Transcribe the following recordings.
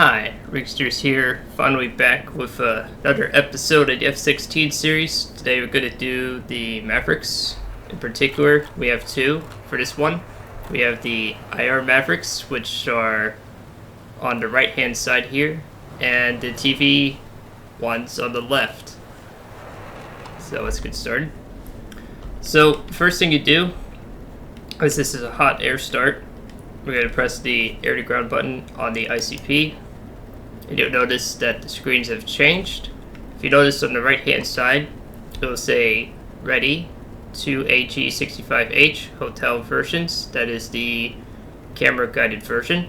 Hi, Rigsters here, finally back with another episode of the F-16 series. Today we're going to do the Mavericks. In particular, we have two for this one. We have the IR Mavericks, which are on the right hand side here, and the TV ones on the left. So let's get started. So first thing you do, as this is a hot air start, we're going to press the air to ground button on the ICP, and you'll notice that the screens have changed. If you notice on the right hand side, it will say ready to AG65H hotel versions. That is the camera guided version.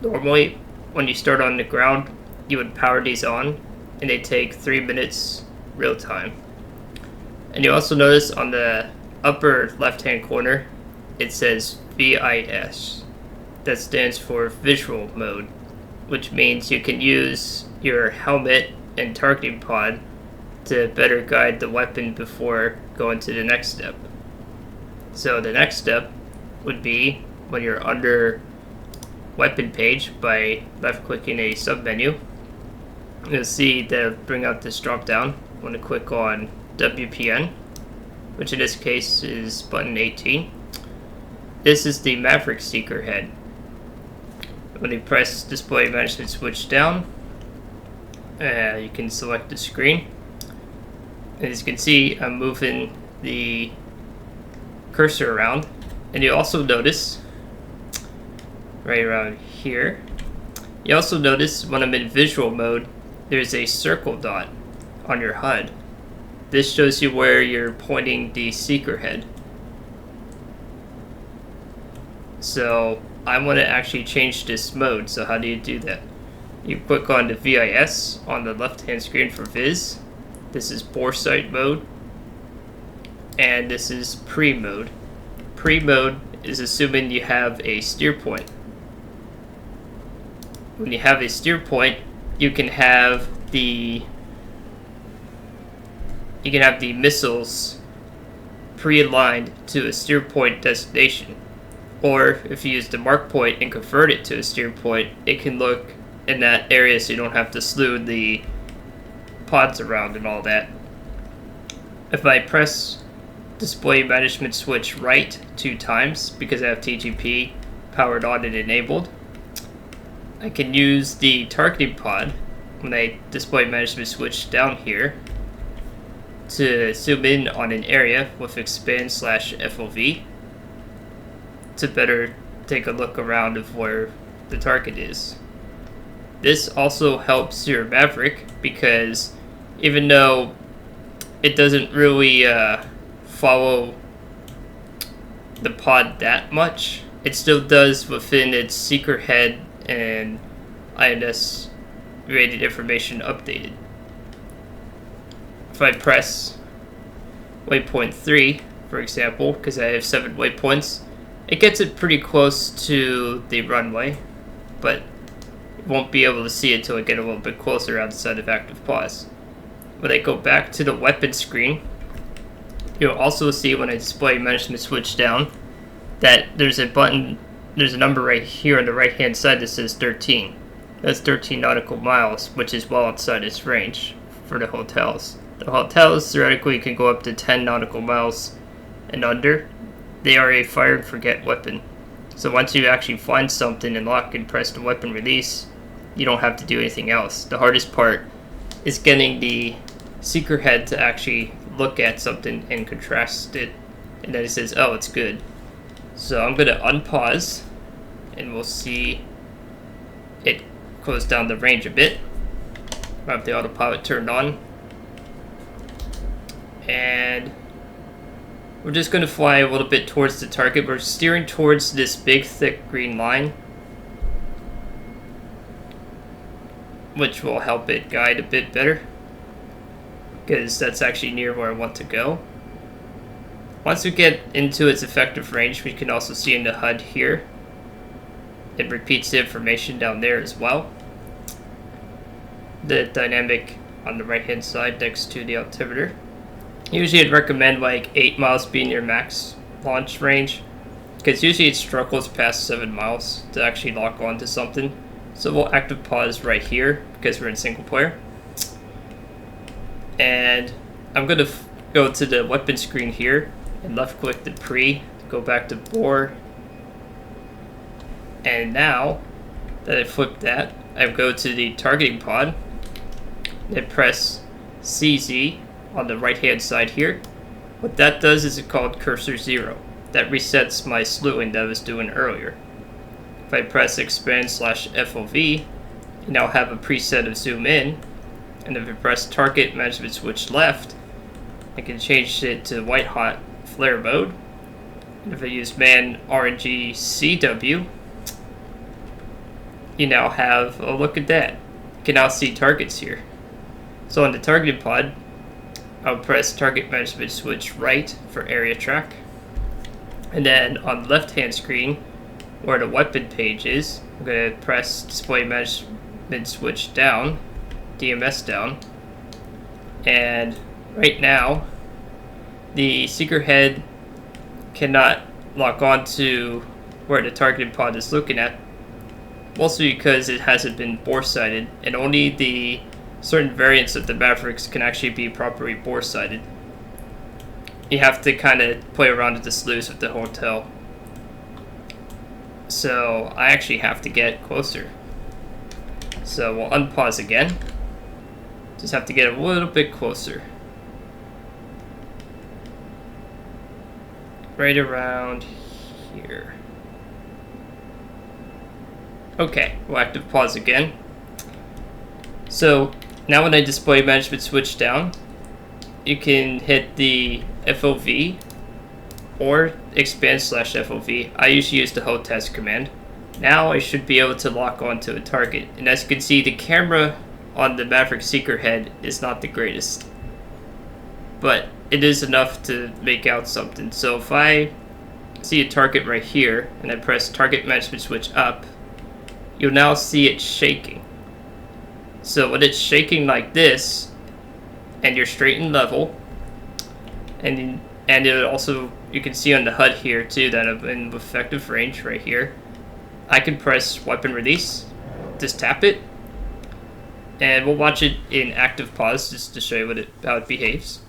Normally, when you start on the ground, you would power these on, and they take 3 minutes real time. And you also notice on the upper left hand corner, it says VIS. That stands for visual mode, which means you can use your helmet and targeting pod to better guide the weapon before going to the next step. So the next step would be when you're under weapon page by left clicking a submenu. You'll see that bring up this drop down. I'm going to click on WPN, which in this case is button 18. This is the Maverick seeker head. When you press display management switch down, you can select the screen. And as you can see, I'm moving the cursor around. And you also notice, right around here, you also notice when I'm in visual mode, there's a circle dot on your HUD. This shows you where you're pointing the seeker head. So I want to actually change this mode. So how do you do that? You click on the VIS on the left hand screen for Viz. This is Boresight Mode, and this is pre-mode. Pre-mode is assuming you have a steer point. When you have a steer point, you can have the missiles pre-aligned to a steer point destination. Or if you use the mark point and convert it to a steer point, it can look in that area so you don't have to slew the pods around and all that. If I press display management switch right 2 times because I have TGP powered on and enabled, I can use the targeting pod when I display management switch down here to zoom in on an area with expand/FOV to better take a look around of where the target is. This also helps your Maverick because even though it doesn't really follow the pod that much, it still does within its seeker head and INS rated information updated. If I press waypoint 3, for example, because I have 7 waypoints, it gets it pretty close to the runway, but won't be able to see it until I get a little bit closer outside of active pause. When I go back to the weapon screen, you'll also see when I display management switch down that there's a button, there's a number right here on the right hand side that says 13. That's 13 nautical miles, which is well outside its range for the hotels. The hotels theoretically can go up to 10 nautical miles and under. They are a fire and forget weapon. So once you actually find something and lock and press the weapon release, you don't have to do anything else. The hardest part is getting the seeker head to actually look at something and contrast it, and then it says, oh, it's good. So I'm going to unpause, and we'll see it close down the range a bit. I have the autopilot turned on, and we're just going to fly a little bit towards the target. We're steering towards this big, thick green line, which will help it guide a bit better, because that's actually near where I want to go. Once we get into its effective range, we can also see in the HUD here, it repeats the information down there as well. The dynamic on the right hand side next to the altimeter. Usually I'd recommend like 8 miles being your max launch range, because usually it struggles past 7 miles to actually lock onto something. So we'll active pause right here because we're in single player. And I'm going to go to the weapon screen here and left click the pre, go back to bore. And now that I flipped that, I go to the targeting pod and press CZ on the right hand side here. What that does is it's called cursor 0. That resets my slewing that I was doing earlier. If I press expand /FOV, you now have a preset of zoom in. And if I press target management switch left, I can change it to white hot flare mode. And if I use man RNG CW, you now have, oh look at that, you can now see targets here. So on the targeting pod, I'll press target management switch right for area track. And then on the left hand screen, where the weapon page is, I'm going to press display management switch down, DMS down. And right now, the seeker head cannot lock on to where the targeting pod is looking at, mostly because it hasn't been boresighted, and only the certain variants of the Mavericks can actually be properly boresighted. You have to kind of play around with the slews with the hotel. So I actually have to get closer. So we'll unpause again. Just have to get a little bit closer. Right around here. Okay, we'll active pause again. So now when I display management switch down, you can hit the FOV or expand /FOV. I usually use the hold test command. Now I should be able to lock onto a target. And as you can see, the camera on the Maverick Seeker head is not the greatest, but it is enough to make out something. So if I see a target right here and I press target management switch up, you'll now see it shaking. So when it's shaking like this, and you're straight and level, and it also, you can see on the HUD here too that I'm in effective range right here. I can press weapon release, just tap it, and we'll watch it in active pause just to show you how it behaves.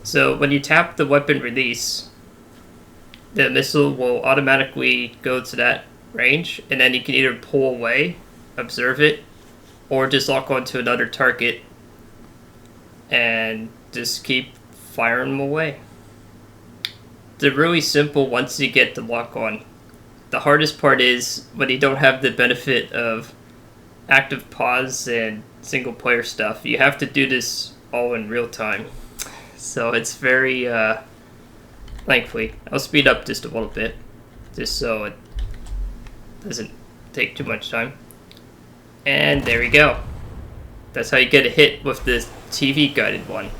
So when you tap the weapon release, the missile will automatically go to that range, and then you can either pull away, observe it, or just lock onto another target and just keep firing them away. They're really simple once you get the lock on. The hardest part is when you don't have the benefit of active pause and single player stuff. You have to do this all in real time. So it's very lengthy. I'll speed up just a little bit, just so it doesn't take too much time. And there we go. That's how you get a hit with this TV guided one.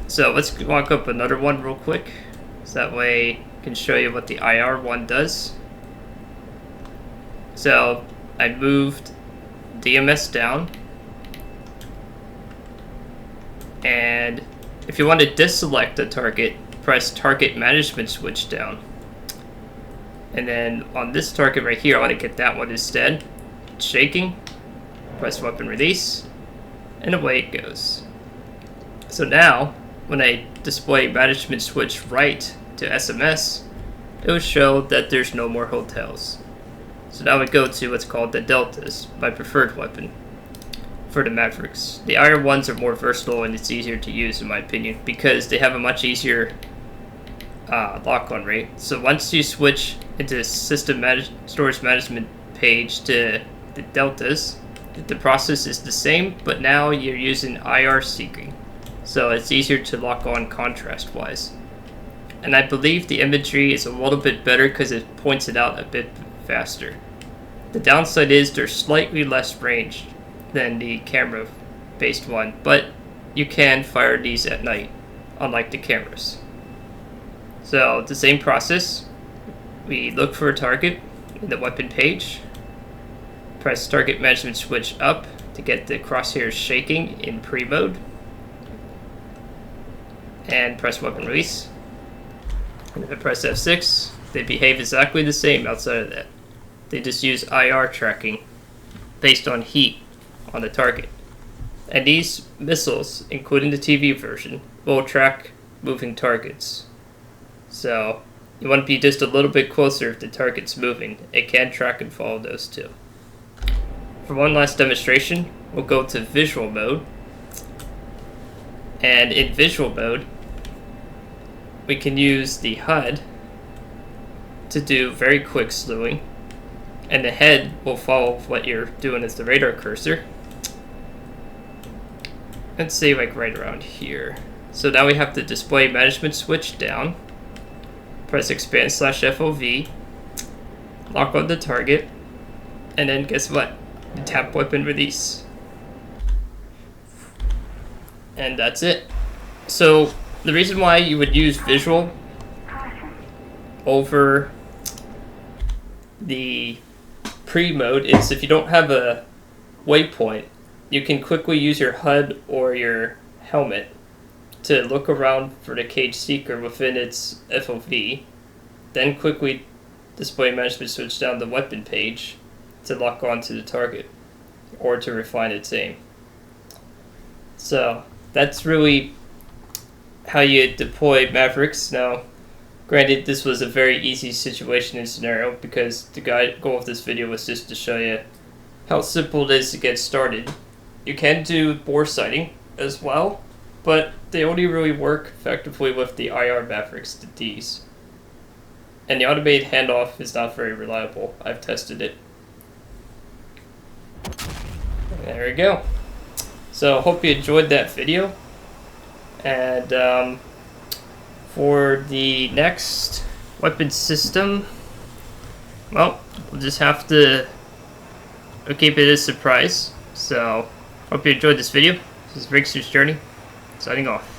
So let's walk up another one real quick, so that way I can show you what the IR one does. So I moved DMS down, and if you want to deselect a target, press target management switch down. And then on this target right here, I want to get that one instead. It's shaking, press weapon release, and away it goes. So now, when I display management switch right to SMS, it will show that there's no more hotels. So now we go to what's called the Deltas, my preferred weapon for the Mavericks. The IR ones are more versatile and it's easier to use in my opinion because they have a much easier lock-on rate. So once you switch into system storage management page to the Deltas, the process is the same, but now you're using IR seeking. So it's easier to lock on contrast wise. And I believe the imagery is a little bit better because it points it out a bit faster. The downside is they're slightly less range than the camera based one, but you can fire these at night, unlike the cameras. So the same process, we look for a target in the weapon page, press target management switch up to get the crosshairs shaking in pre-mode, and press weapon release. And if I press F6, they behave exactly the same outside of that. They just use IR tracking based on heat on the target. And these missiles, including the TV version, will track moving targets. So you want to be just a little bit closer if the target's moving. It can track and follow those too. For one last demonstration, we'll go to visual mode. And in visual mode, we can use the HUD to do very quick slewing. And the head will follow what you're doing as the radar cursor. Let's say like right around here. So now we have the display management switch down. Press expand /FOV. Lock on the target. And then guess what? Tap weapon release. And that's it. So the reason why you would use visual over the pre-mode is if you don't have a waypoint, you can quickly use your HUD or your helmet to look around for the cage seeker within its FOV, then quickly display management switch down the weapon page to lock onto the target or to refine its aim. So that's really how you deploy Mavericks. Now, granted, this was a very easy situation and scenario because the goal of this video was just to show you how simple it is to get started. You can do bore sighting as well, but they only really work effectively with the IR Mavericks, the Ds. And the automated handoff is not very reliable. I've tested it. There we go. So hope you enjoyed that video. And for the next weapon system, well, we'll just have to keep it a surprise. So hope you enjoyed this video. This is Rigsters Journey, signing off.